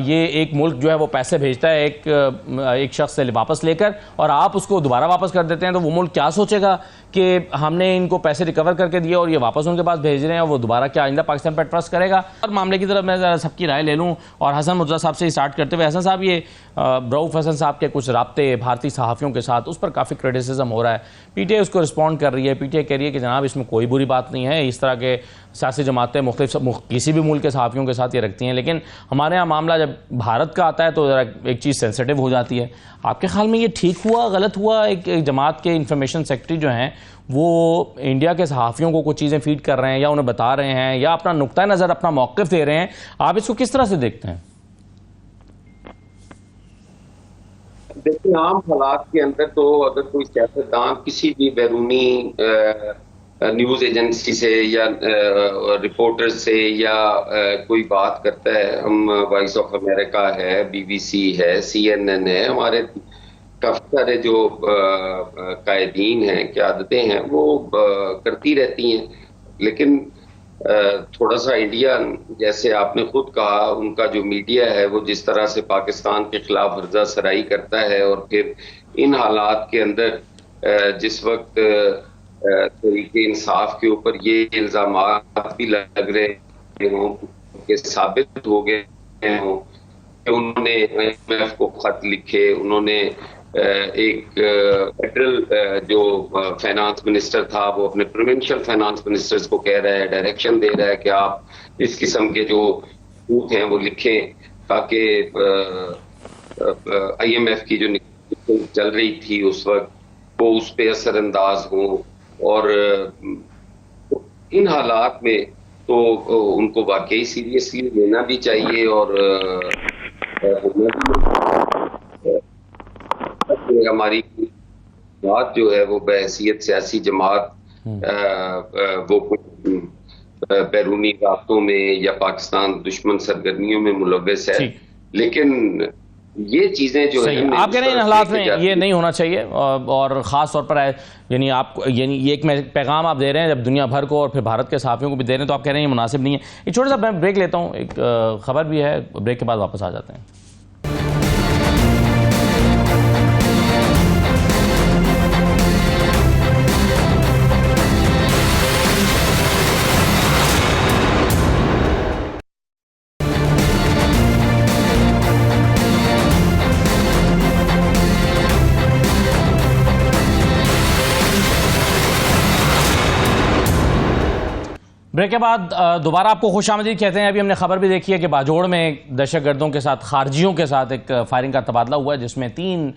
ये एक मुल्क जो है वो पैसे भेजता है एक शख्स से वापस लेकर और आप उसको दोबारा वापस कर देते हैं, तो वो मुल्क क्या सोचेगा कि हमने इनको पैसे रिकवर करके दिए और ये वापस उनके पास भेज रहे हैं, वो दोबारा क्या आइंदा पाकिस्तान पर ट्रस्ट करेगा? और मामले की तरफ मैं ज़रा सबकी राय ले लूँ और हसन मुर्तज़ा साहब से स्टार्ट करते हुए। हसन साहब, ये रऊफ हसन साहब के कुछ राब्ते भारतीय सहाफ़ियों के साथ उस पर काफ़ी क्रिटिसिज्म हो रहा है, पीटीआई उसको रिस्पॉन्ड कर रही है, पीटीआई कह रही है कि जनाब इसमें कोई बुरी बात नहीं है, इस तरह के सियासी जमातें मुख्तलिफ किसी भी मुल्क के सहाफ़ियों के साथ ये रखती हैं, लेकिन हमारे यहाँ मामला जब भारत का आता है तो ज़रा एक चीज़ सेंसिटिव हो जाती है। आपके ख्याल में ये ठीक हुआ, गलत हुआ? एक जमात के इंफॉर्मेशन सेक्रेटरी जो हैं वो इंडिया के सहाफ़ियों को कुछ चीज़ें फीड कर रहे हैं या उन्हें बता रहे हैं या अपना नुक्ता नज़र, अपना मौक़िफ़ दे रहे हैं, आप इसको किस तरह से देखते हैं? देखिए, आम हालात के अंदर तो अगर कोई सियासतदान किसी भी बैरूनी न्यूज़ एजेंसी से या रिपोर्टर से या कोई बात करता है, हम वॉइस ऑफ अमेरिका है, बीबीसी है, CNN है, हमारे काफ़ी सारे जो कायदीन हैं, क़यादतें हैं, वो करती रहती हैं, लेकिन थोड़ा सा इंडिया, जैसे आपने खुद कहा, उनका जो मीडिया है वो जिस तरह से पाकिस्तान के खिलाफ हर्जा सराई करता है और फिर इन हालात के अंदर जिस वक्त तरीके इंसाफ के ऊपर ये इल्जामात भी लग रहे हों कि साबित हो गए हों कि उन्होंने IMF को खत लिखे, उन्होंने एक फेडरल जो फाइनेंस मिनिस्टर था वो अपने प्रोविंशियल फाइनेंस मिनिस्टर्स को कह रहा है, डायरेक्शन दे रहा है कि आप इस किस्म के जो रूट हैं वो लिखें ताकि IMF की जो चल रही थी उस वक्त वो उस पर असरअंदाज हो। और इन हालात में तो उनको वाकई सीरियसली लेना भी चाहिए और हमारी बात जो है वो बहैसियत सियासी जमात वो बैरूनी रास्तों में या पाकिस्तान दुश्मन सरगर्मियों में मुलव्वस है, लेकिन ये चीजें जो है आप कह रहे हैं इन हालात में ये नहीं होना चाहिए और ख़ास तौर पर यानी आप यानी ये एक पैगाम आप दे रहे हैं जब दुनिया भर को और फिर भारत के सहाफ़ियों को भी दे रहे हैं, तो आप कह रहे हैं ये मुनासिब नहीं है। एक छोटा सा मैं ब्रेक लेता हूँ, एक खबर भी है, ब्रेक के बाद वापस आ जाते हैं। ब्रेक के बाद दोबारा आपको खुशामदीद कहते हैं। अभी हमने खबर भी देखी है कि बाजोड़ में दहशतगर्दों के साथ, खारजियों के साथ एक फायरिंग का तबादला हुआ है जिसमें 3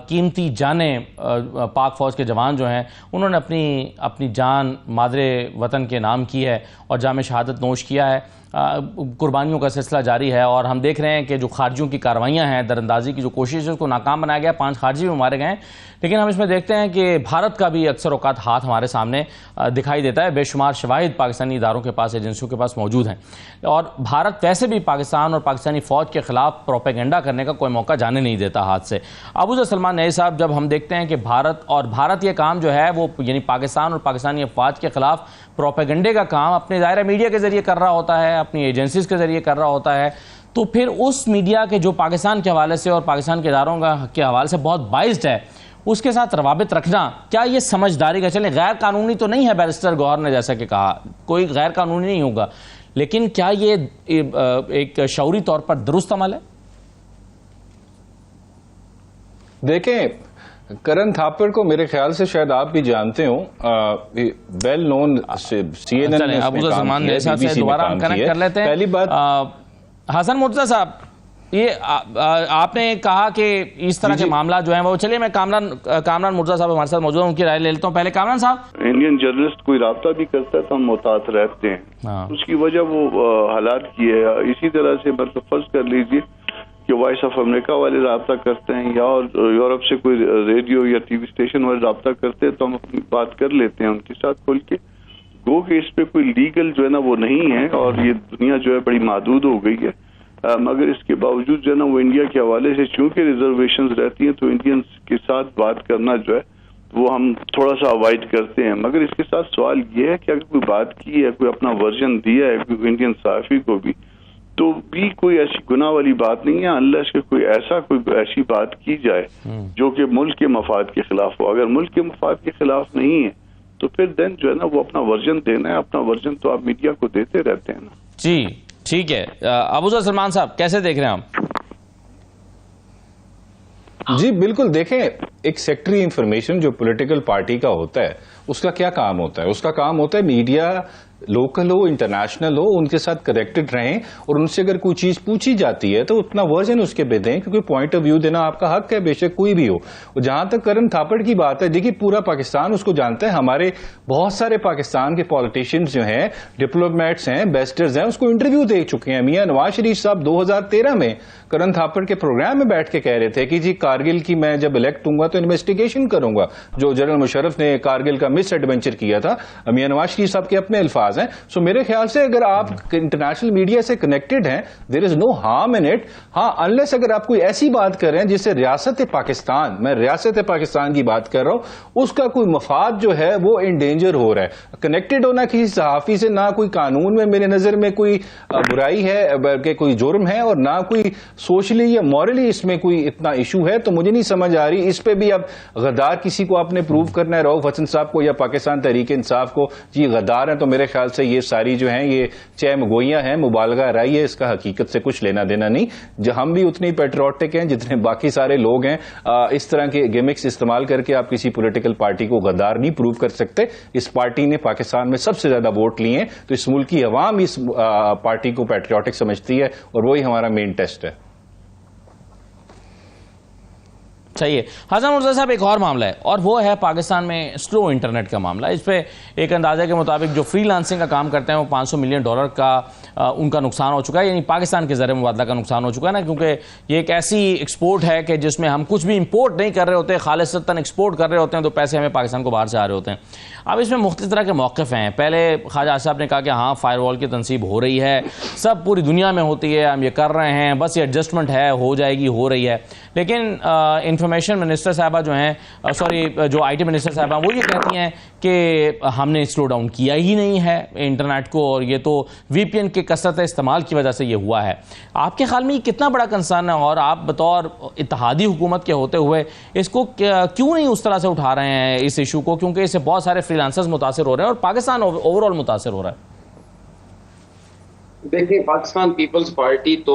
कीमती जानें पाक फौज के जवान जो हैं उन्होंने अपनी जान मादरे वतन के नाम की है और जाम शहादत नोश किया है। कुर्बानियों का सिलसिला जारी है और हम देख रहे हैं कि जो खारजियों की कार्रवाइयाँ हैं, दरअंदाजी की जो कोशिश है उसको नाकाम बनाया गया, 5 खारजी भी मारे गए हैं। लेकिन हम इसमें देखते हैं कि भारत का भी अक्सर औकात हाथ हमारे सामने दिखाई देता है। बेशुमार शवाहिद पाकिस्तानी इदारों के पास, एजेंसियों के पास मौजूद हैं और भारत वैसे भी पाकिस्तान और पाकिस्तानी फ़ौज के खिलाफ प्रोपेगेंडा करने का कोई मौका जाने नहीं देता हाथ से। अबू सलमान नई साहब, जब हम देखते हैं कि भारत ये काम जो है वो यानी पाकिस्तान और पाकिस्तानी अफवाज के खिलाफ प्रोपेगेंडे का काम अपने ज़ाहिर मीडिया के ज़रिए कर रहा होता है, अपनी एजेंसीज़ के ज़रिए कर रहा होता है, तो फिर उस मीडिया के जो पाकिस्तान के हवाले से और पाकिस्तान के इदारों के हवाले से बहुत बाइस्ड है, उसके साथ रवाबित रखना, क्या ये समझदारी का? चलें गैर कानूनी तो नहीं है, बैरिस्टर गौहर ने जैसा कि कहा कोई गैर कानूनी नहीं होगा, लेकिन क्या ये एक शऊरी तौर पर दुरुस्त अमल है? देखें, करण थापर को मेरे ख्याल से शायद आप भी जानते हो, वेल नोन CNN दोबारा हम कनेक्ट कर लेते हैं। पहली बात हसन मुर्तजा साहब, ये आपने कहा कि इस तरह के मामला जो है वो, चलिए मैं कामरान मुर्तजा साहब हमारे साथ मौजूद हैं, उनकी राय ले लेता हूँ। पहले कामरान साहब, इंडियन जर्नलिस्ट कोई राब्ता भी करता है तो हम मुहतात रहते हैं, उसकी वजह वो हालात की है। इसी तरह से मतलब फर्ज कर लीजिए कि वॉइस ऑफ अमेरिका वाले राब्ता करते हैं या यूरोप से कोई रेडियो या टीवी स्टेशन वाले राब्ता करते हैं तो हम अपनी बात कर लेते हैं उनके साथ खुल के। गो कि इस पे कोई लीगल जो है ना वो नहीं है और ये दुनिया जो है बड़ी महदूद हो गई है, मगर इसके बावजूद जो है ना वो इंडिया के हवाले से चूंकि रिजर्वेशंस रहती हैं तो इंडियंस के साथ बात करना जो है वो हम थोड़ा सा अवॉइड करते हैं। मगर इसके साथ सवाल ये है कि अगर कोई बात की है, कोई अपना वर्जन दिया है कोई इंडियन सहाफ़ी को भी, तो भी कोई ऐसी गुनाह वाली बात नहीं है अनलेस कि कोई ऐसी बात की जाए जो कि मुल्क के मफाद के खिलाफ हो। अगर मुल्क के मफाद के खिलाफ नहीं है तो फिर देन जो है ना वो अपना वर्जन देना है। अपना वर्जन तो आप मीडिया को देते रहते हैं ना। जी ठीक है। अबूज़र सलमान साहब कैसे देख रहे हैं आप? जी बिल्कुल, देखें एक सेक्रेटरी इंफॉर्मेशन जो पॉलिटिकल पार्टी का होता है उसका क्या काम होता है? उसका काम होता है मीडिया, लोकल हो इंटरनेशनल हो, उनके साथ कनेक्टेड रहें और उनसे अगर कोई चीज पूछी जाती है तो उतना वर्जन उसके पे दें, क्योंकि पॉइंट ऑफ व्यू देना आपका हक है, बेशक कोई भी हो। और जहां तक करण थापड़ की बात है, देखिए पूरा पाकिस्तान उसको जानता है, हमारे बहुत सारे पाकिस्तान के पॉलिटिशियंस जो हैं, डिप्लोमेट्स हैं, एम्बेसडर्स हैं, उसको इंटरव्यू दे चुके हैं। मियां नवाज शरीफ साहब 2013 में करण थापड़ के प्रोग्राम में बैठ के कह रहे थे कि जी कारगिल की मैं जब इलेक्ट हूंगा तो इन्वेस्टिगेशन करूंगा, जो जनरल मुशर्रफ ने कारगिल का मिस एडवेंचर किया था। मियां नवाज शरीफ साहब के अपने अल्फाज हैं। सो मेरे ख्याल से अगर आप इंटरनेशनल मीडिया से कनेक्टेड हैं, there is no harm in it. हाँ, अनलेस अगर आप कोई ऐसी बात कर रहे हैं जिससे रियासत पाकिस्तान, मैं रियासत पाकिस्तान की बात कर रहा हूं, उसका कोई मफाद जो है वो इंडेंजर हो रहा है। कनेक्टेड होना किसी सहाफी से ना कोई कानून में मेरे नजर में कोई बुराई है, बल्कि कोई जुर्म है, और ना कोई सोशली या मॉरली इसमें कोई इतना इशू है। तो मुझे नहीं समझ आ रही इस पे भी अब गद्दार किसी को आपने प्रूव करना है, रऊफ हसन साहब को या पाकिस्तान तहरीक इंसाफ को, जी गद्दार है। तो मेरे ख्याल से ये सारी जो हैं ये चहमगोइयां हैं, मुबालगा राई है, इसका हकीकत से कुछ लेना देना नहीं। जो हम भी उतने पैट्रियोटिक हैं जितने बाकी सारे लोग हैं। इस तरह के गिमिक्स इस्तेमाल करके आप किसी पॉलिटिकल पार्टी को गद्दार नहीं प्रूव कर सकते। इस पार्टी ने पाकिस्तान में सबसे ज्यादा वोट लिए हैं, तो इस मुल्क की अवाम इस पार्टी को पैट्रियोटिक समझती है और वही हमारा मेन टेस्ट है। चाहिए। हसन मुर्तज़ा साहब, एक और मामला है और वो है पाकिस्तान में स्लो इंटरनेट का मामला। इस पे एक अंदाजे के मुताबिक जो फ्रीलांसिंग का काम करते हैं वो $500 मिलियन का उनका नुकसान हो चुका है, यानी पाकिस्तान के ज़रिए मुबादला का नुकसान हो चुका है ना, क्योंकि ये एक ऐसी एक्सपोर्ट है कि जिसमें हम कुछ भी इंपोर्ट नहीं कर रहे होते, खालिसतन एक्सपोर्ट कर रहे होते हैं, तो पैसे हमें पाकिस्तान को बाहर से आ रहे होते हैं। अब इसमें मुख्तलिफ तरह के मौक़िफ़ हैं। पहले ख्वाजा साहब ने कहा कि हाँ फायरवॉल की तनसीब हो रही है, सब पूरी दुनिया में होती है, हम ये कर रहे हैं, बस ये एडजस्टमेंट है, हो जाएगी, हो रही है। लेकिन इंफॉर्मेशन मिनिस्टर साहबा जो हैं, जो IT मिनिस्टर साहबा, वो ये कहती हैं कि हमने स्लो डाउन किया ही नहीं है इंटरनेट को, और ये तो VPN के कसरत इस्तेमाल की वजह से ये हुआ है। आपके ख्याल में ये कितना बड़ा कंसर्न है, और आप बतौर इत्तेहादी हुकूमत के होते हुए इसको क्यों नहीं उस तरह से उठा रहे हैं इस इशू को, क्योंकि इससे बहुत सारे फ्रीलांसर्स मुतासिर हो रहे हैं और पाकिस्तान ओवरऑल मुतासिर हो रहा है? देखिए, पाकिस्तान पीपल्स पार्टी तो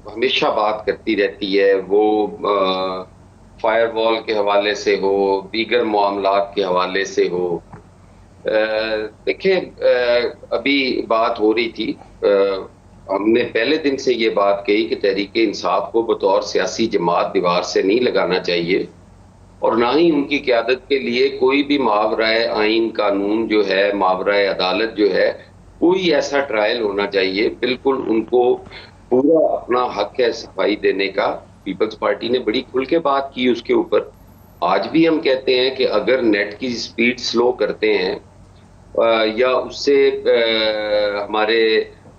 हमेशा बात करती रहती है, वो फायरवॉल के हवाले से हो, दीगर मामलात के हवाले से हो। देखिए, अभी बात हो रही थी, हमने पहले दिन से ये बात कही कि तहरीक इंसाफ को बतौर सियासी जमात दीवार से नहीं लगाना चाहिए, और ना ही उनकी क़यादत के लिए कोई भी मावराए आइन कानून जो है, मावराए अदालत जो है, कोई ऐसा ट्रायल होना चाहिए। बिल्कुल उनको पूरा अपना हक है सफाई देने का। पीपल्स पार्टी ने बड़ी खुल के बात की उसके ऊपर। आज भी हम कहते हैं कि अगर नेट की स्पीड स्लो करते हैं या उससे हमारे,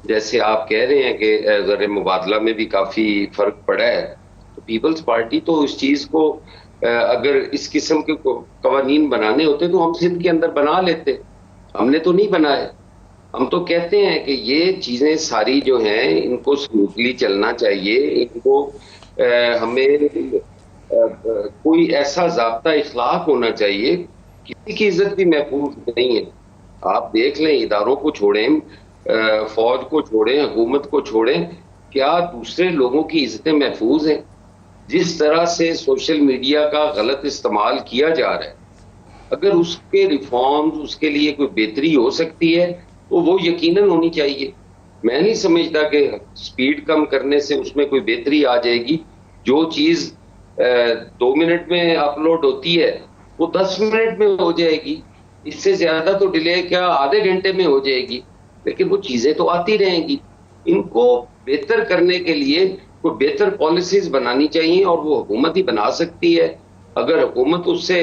जैसे आप कह रहे हैं कि ज़र मुबादला में भी काफ़ी फ़र्क पड़ा है, तो पीपल्स पार्टी तो इस चीज़ को, अगर इस किस्म के कवानीन बनाने होते तो हम सिंध के अंदर बना लेते। हमने तो नहीं बनाए। हम तो कहते हैं कि ये चीज़ें सारी जो हैं इनको स्मूथली चलना चाहिए, इनको हमें कोई ऐसा ज़ाब्ता इखलाक होना चाहिए, किसी की इज्जत भी महफूज नहीं है। आप देख लें, इदारों को छोड़ें, फौज को छोड़ें, हुकूमत को छोड़ें, क्या दूसरे लोगों की इज्जतें महफूज हैं? जिस तरह से सोशल मीडिया का गलत इस्तेमाल किया जा रहा है, अगर उसके रिफॉर्म्स, उसके लिए कोई बेहतरी हो सकती है तो वो यकीनन होनी चाहिए। मैं नहीं समझता कि स्पीड कम करने से उसमें कोई बेहतरी आ जाएगी। जो चीज 2 मिनट में अपलोड होती है वो 10 मिनट में हो जाएगी, इससे ज्यादा तो डिले क्या आधे घंटे में हो जाएगी, लेकिन वो चीजें तो आती रहेंगी। इनको बेहतर करने के लिए कोई बेहतर पॉलिसीज बनानी चाहिए और वो हुकूमत ही बना सकती है। अगर हुकूमत उससे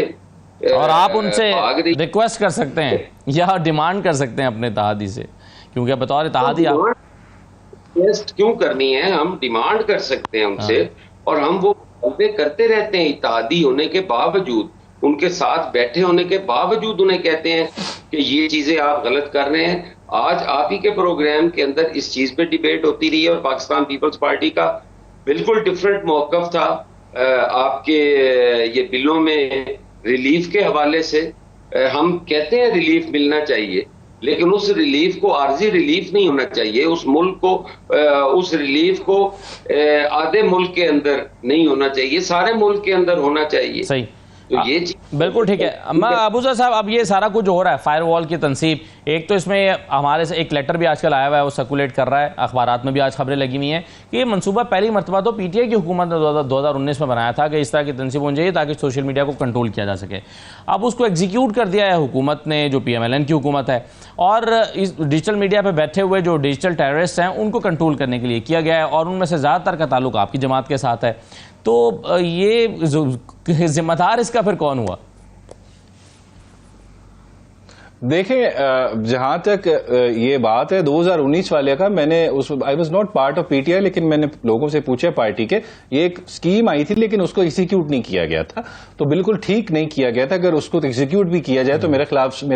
और आप उनसे रिक्वेस्ट कर सकते हैं या डिमांड कर सकते हैं अपने इत्तेहादी से, क्योंकि बतौर इत्तेहादी आप रिक्वेस्ट क्यों करनी है, हम डिमांड कर सकते हैं उनसे। और हम वो करते रहते हैं, इत्तेहादी होने के बावजूद, उनके साथ बैठे होने के बावजूद उन्हें कहते हैं कि ये चीजें आप गलत कर रहे हैं। आज आप ही के प्रोग्राम के अंदर इस चीज पे डिबेट होती रही है और पाकिस्तान पीपल्स पार्टी का बिल्कुल डिफरेंट मौकफ था आपके ये बिलों में रिलीफ के हवाले से। हम कहते हैं रिलीफ मिलना चाहिए, लेकिन उस रिलीफ को आर्जी रिलीफ नहीं होना चाहिए। उस मुल्क को उस रिलीफ को आधे मुल्क के अंदर नहीं होना चाहिए, सारे मुल्क के अंदर होना चाहिए। सही, तो ये बिल्कुल ठीक है। अबूजर साहब, अब ये सारा कुछ जो हो रहा है, फायरवॉल की तनसीब, एक तो इसमें हमारे से एक लेटर भी आजकल आया हुआ है, वो सर्कुलेट कर रहा है, अखबारात में भी आज खबरें लगी हुई हैं कि ये मनसूबा पहली मरतबा तो पीटीआई की हुकूमत ने 2019 में बनाया था कि इस तरह की तनसीब होनी चाहिए ताकि सोशल मीडिया को कंट्रोल किया जा सके। अब उसको एग्जीक्यूट कर दिया है हुकूमत ने, जो PMLN की हुकूमत है, और इस डिजिटल मीडिया पर बैठे हुए जो डिजिटल टेररिस्ट हैं उनको कंट्रोल करने के लिए किया गया है, और उनमें से ज़्यादातर का ताल्लुक आपकी जमात के साथ है। तो ये जिम्मेदार इसका फिर कौन हुआ? देखें, जहां तक ये बात है 2019 वाले का, मैंने उस I was not part of PTI, लेकिन मैंने लोगों से पूछा पार्टी के, ये एक स्कीम आई थी लेकिन उसको एग्जीक्यूट नहीं किया गया था, तो बिल्कुल ठीक नहीं किया गया था। अगर उसको एग्जीक्यूट भी किया जाए तो मेरे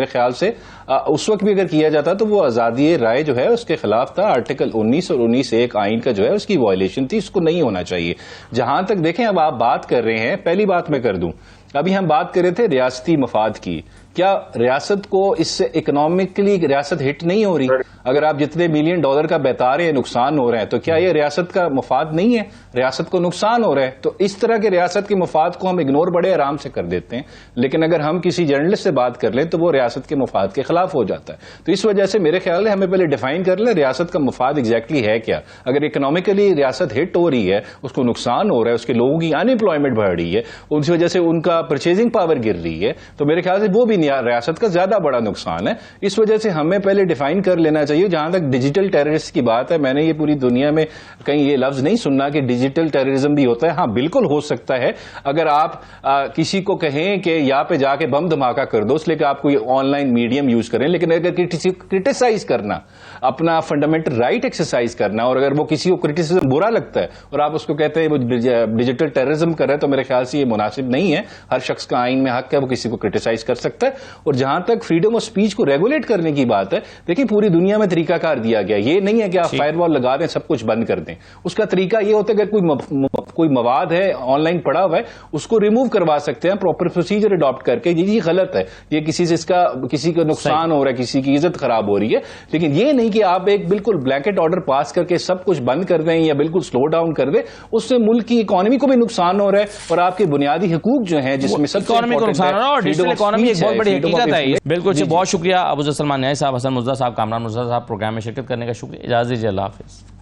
ख्याल से उस वक्त भी अगर किया जाता तो वो आजादी राय जो है उसके खिलाफ था। आर्टिकल 19 और 19(1) आइन का जो है उसकी वायलेशन थी, उसको नहीं होना चाहिए। जहां तक देखें, अब आप बात कर रहे हैं, पहली बात मैं कर दूं, अभी हम बात कर रहे थे रियासती मफाद की। क्या रियासत को इससे इकोनॉमिकली रियासत हिट नहीं हो रही? अगर आप जितने $1 मिलियन का बता रहे हैं नुकसान हो रहे हैं, तो क्या ये रियासत का मफाद नहीं है? रियासत को नुकसान हो रहा है। तो इस तरह के रियासत के मफाद को हम इग्नोर बड़े आराम से कर देते हैं, लेकिन अगर हम किसी जर्नलिस्ट से बात कर लें तो वो रियासत के मफाद के खिलाफ हो जाता है। तो इस वजह से मेरे ख्याल है हमें पहले डिफाइन कर लें रियासत का मफाद एग्जैक्टली है क्या। अगर इकोनॉमिकली रियासत हिट हो रही है, उसको नुकसान हो रहा है, उसके लोगों की अनएम्प्लॉयमेंट बढ़ रही है, उस वजह से उनका परचेजिंग पावर गिर रही है, तो मेरे ख्याल से वो भी रियासत का ज्यादा बड़ा नुकसान है। इस वजह से हमें पहले डिफाइन कर लेना चाहिए। जहां तक डिजिटल टेररिस्ट की बात है, मैंने ये पूरी दुनिया में कहीं ये लफ्ज नहीं सुना कि डिजिटल टेररिज्म भी होता है। हाँ, बिल्कुल हो सकता है। अगर आप किसी को कहें कि यहाँ पे जाके बम धमाका कर दो, इसलिए कि आप कोई ऑनलाइन मीडियम यूज करें, लेकिन अगर किसी को क्रिटिसाइज करना, अपना फंडामेंटल राइट एक्सरसाइज करना, और अगर वो किसी को क्रिटिसिज्म बुरा लगता है और आप उसको कहते हैं वो डिजिटल टेररिज्म कर रहे हैं, तो मेरे ख्याल से ये मुनासिब नहीं है। हर शख्स का आइन में हक है, वो किसी को क्रिटिसाइज कर सकता है। और जहां तक फ्रीडम ऑफ स्पीच को रेगुलेट करने की बात है, देखिए पूरी दुनिया में तरीकाकार दिया गया। ये नहीं है कि आप फायरवॉल लगा दें, सब कुछ बंद कर दें। उसका तरीका ये होता है कि कोई मवाद है ऑनलाइन पड़ा हुआ है, उसको रिमूव करवा सकते हैं प्रॉपर प्रोसीजर अडॉप्ट करके। ये गलत है, ये किसी का नुकसान हो रहा है, किसी की इज्जत खराब हो रही है। लेकिन ये नहीं कि आप एक बिल्कुल ब्लैंकेट ऑर्डर पास करके सब कुछ बंद कर दें या बिल्कुल स्लो डाउन कर दें। उससे मुल्क की इकोनॉमी को भी नुकसान हो रहा है और आपके बुनियादी हुकूक जो है, जिसमें सबसे इकोनॉमी को नुकसान हो रहा है और डिजिटल इकोनॉमी एक बहुत बड़ी हकीकत है। बिल्कुल जी, बहुत शुक्रिया अबूजर सलमान न्याय साहब, हसन मुर्तज़ा साहब, कामरान मुर्तज़ा साहब, प्रोग्राम में शिरकत करने का शुक्रिया। इजाज़त दीजिए, अल्लाह हाफिज़।